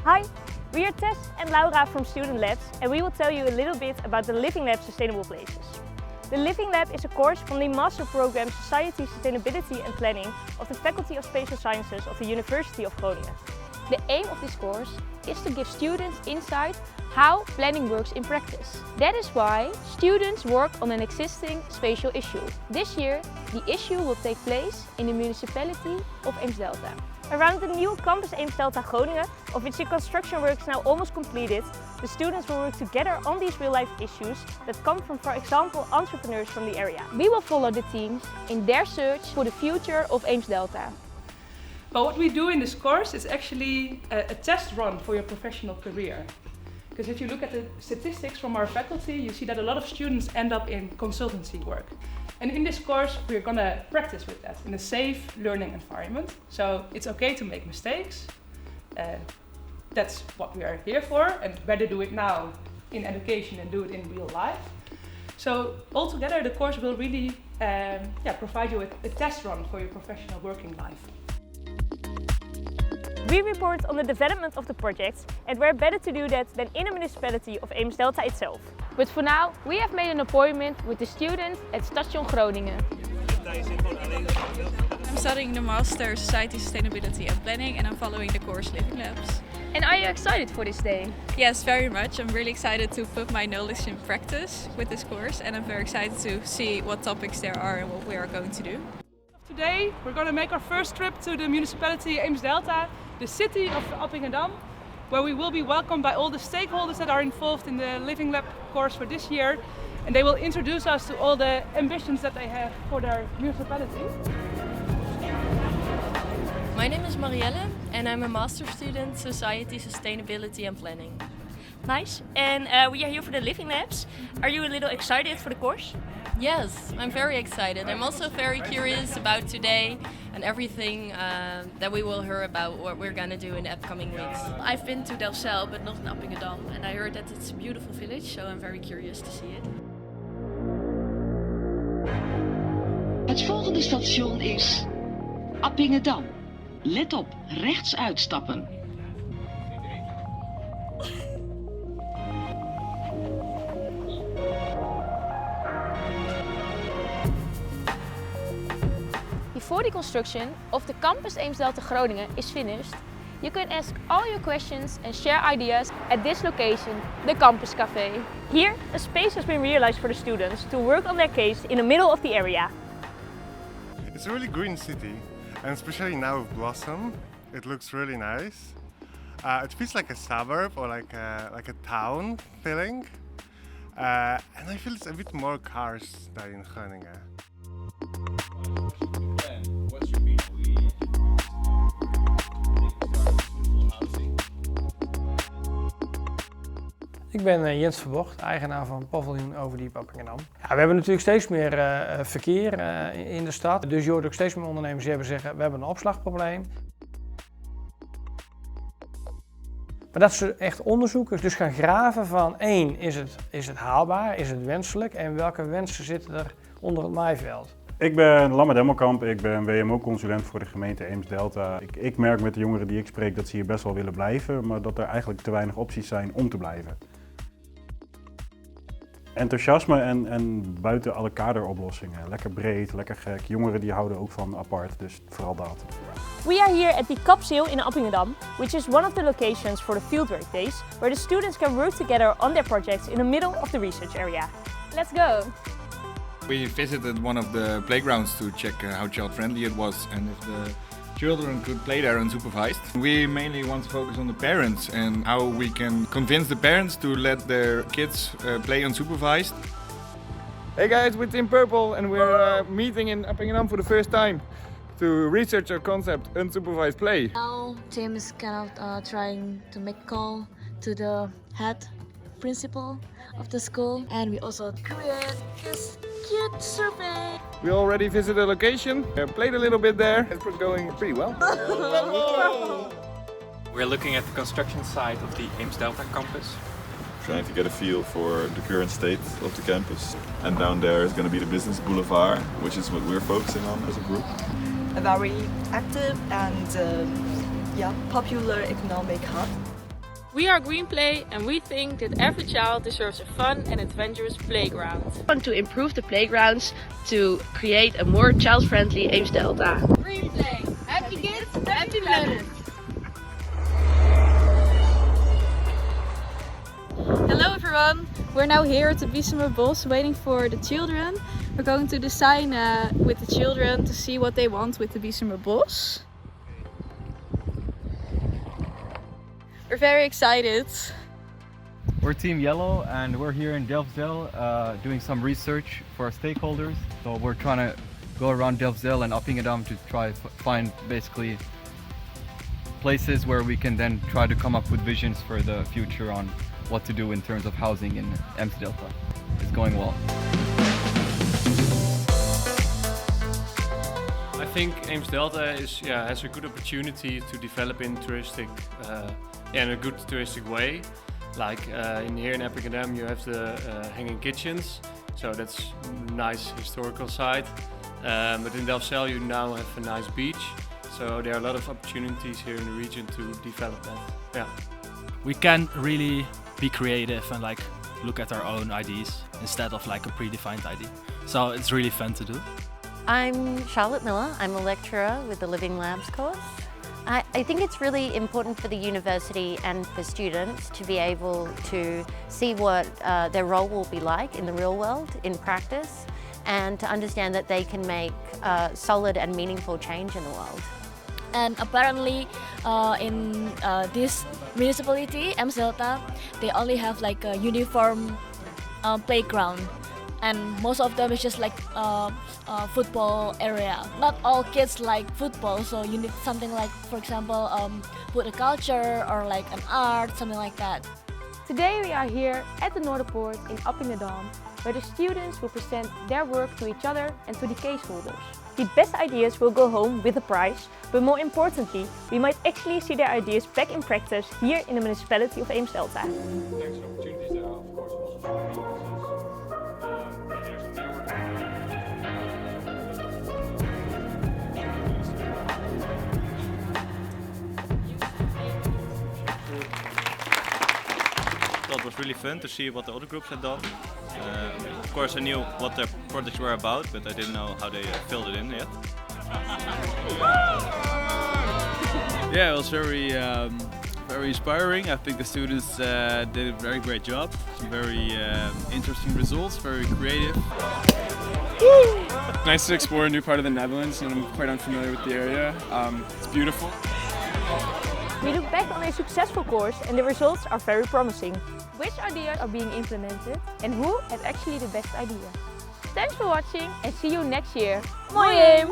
Hi, we are Tess and Laura from Student Labs and we will tell you a little bit about the Living Lab Sustainable Places. The Living Lab is a course from the Master Program Society, Sustainability and Planning of the Faculty of Spatial Sciences of the University of Groningen. The aim of this course is to give students insight how planning works in practice. That is why students work on an existing spatial issue. This year, the issue will take place in the municipality of Eemsdelta. Around the new campus Eemsdelta Groningen, of which the construction work is now almost completed, the students will work together on these real-life issues that come from, for example, entrepreneurs from the area. We will follow the teams in their search for the future of Eemsdelta. But what we do in this course is actually a test run for your professional career. Because if you look at the statistics from our faculty, you see that a lot of students end up in consultancy work. And in this course, we're going to practice with that in a safe learning environment. So it's okay to make mistakes. That's what we are here for, and better do it now in education and do it in real life. So altogether, the course will really provide you with a test run for your professional working life. We report on the development of the project, and where better to do that than in a municipality of Eemsdelta itself. But for now, we have made an appointment with the students at Station Groningen. I'm studying the Master Society, Sustainability and Planning, and I'm following the course Living Labs. And are you excited for this day? Yes, very much. I'm really excited to put my knowledge in practice with this course, and I'm very excited to see what topics there are and what we are going to do. Today, we're going to make our first trip to the municipality Eemsdelta, the city of Appingedam, where we will be welcomed by all the stakeholders that are involved in the Living Lab course for this year, and they will introduce us to all the ambitions that they have for their municipality. My name is Marielle and I'm a master student, Society, Sustainability and Planning. Nice. And we are here for the Living Labs. Are you a little excited for the course? Yes, I'm very excited. I'm also very curious about today and everything that we will hear about what we're going to do in the upcoming weeks. I've been to Delfzijl, but not in Appingedam, and I heard that it's a beautiful village, so I'm very curious to see it. Het volgende station is Appingedam. Let op, rechts uitstappen. Before the construction of the campus Eemsdelta Groningen is finished, you can ask all your questions and share ideas at this location, the Campus Café. Here, a space has been realized for the students to work on their case in the middle of the area. It's a really green city, and especially now with blossom, it looks really nice. It feels like a suburb or like a town feeling, and I feel it's a bit more cars than in Groningen. Ik ben Jens Verbocht, eigenaar van paviljoen Overdiep Appingedam. Ja, we hebben natuurlijk steeds meer verkeer in de stad. Dus je hoort ook steeds meer ondernemers die zeggen, we hebben een opslagprobleem. Maar dat ze echt onderzoeken, dus gaan graven van één, is het haalbaar, is het wenselijk en welke wensen zitten er onder het maaiveld. Ik ben Lamme Demmelkamp, ik ben WMO-consulent voor de gemeente Eemsdelta. Ik merk met de jongeren die ik spreek dat ze hier best wel willen blijven, maar dat er eigenlijk te weinig opties zijn om te blijven. Enthousiasme en buiten alle kaderoplossingen. Lekker breed, lekker gek. Jongeren die houden ook van apart, dus vooral dat. We are here at the Kapseel in Appingedam, which is one of the locations for the fieldwork days, where the students can work together on their projects in the middle of the research area. Let's go! We visited one of the playgrounds to check how child-friendly it was and if the children could play there unsupervised. We mainly want to focus on the parents and how we can convince the parents to let their kids play unsupervised. Hey guys, we're Team Purple and we're meeting in Appingedam for the first time to research our concept unsupervised play. Now Tim is kind of trying to make a call to the head principal of the school, and we also create this cute survey. We already visited the location, played a little bit there. It's going pretty well. We're looking at the construction site of the Eemsdelta campus. Trying to get a feel for the current state of the campus. And down there is going to be the business boulevard, which is what we're focusing on as a group. A very active and popular economic hub. We are Green Play and we think that every child deserves a fun and adventurous playground. We want to improve the playgrounds to create a more child-friendly Eemsdelta. Green Play, happy kids, happy planet. Hello everyone! We're now here at the Bos waiting for the children. We're going to design with the children to see what they want with the Bos. We're very excited. We're Team Yellow and we're here in Delfzijl doing some research for our stakeholders. So we're trying to go around Delfzijl and Appingedam to try find basically places where we can then try to come up with visions for the future on what to do in terms of housing in Eemsdelta. It's going well. I think Eemsdelta has a good opportunity to develop in in a good touristic way. Like here in Appingedam you have the hanging kitchens, so that's a nice historical site. But in Delfzijl you now have a nice beach, so there are a lot of opportunities here in the region to develop that. Yeah. We can really be creative and like look at our own ideas instead of like a predefined idea. So it's really fun to do. I'm Charlotte Miller. I'm a lecturer with the Living Labs course. I think it's really important for the university and for students to be able to see what their role will be like in the real world, in practice, and to understand that they can make solid and meaningful change in the world. And apparently in this municipality, Eemsdelta, they only have like a uniform playground. And most of them is just like football area. Not all kids like football, so you need something like, for example, put a culture or like an art, something like that. Today we are here at the Noorderpoort in Appingedam, where the students will present their work to each other and to the case holders. The best ideas will go home with a prize, but more importantly, we might actually see their ideas back in practice here in the municipality of Eemsdelta. It was really fun to see what the other groups had done. Of course I knew what their projects were about, but I didn't know how they filled it in yet. Yeah, it was very inspiring. I think the students did a very great job. Some very interesting results, very creative. Nice to explore a new part of the Netherlands, and I'm quite unfamiliar with the area. It's beautiful. We look back on a successful course and the results are very promising. Which ideas are being implemented and who had actually the best idea? Thanks for watching and see you next year. Mooi!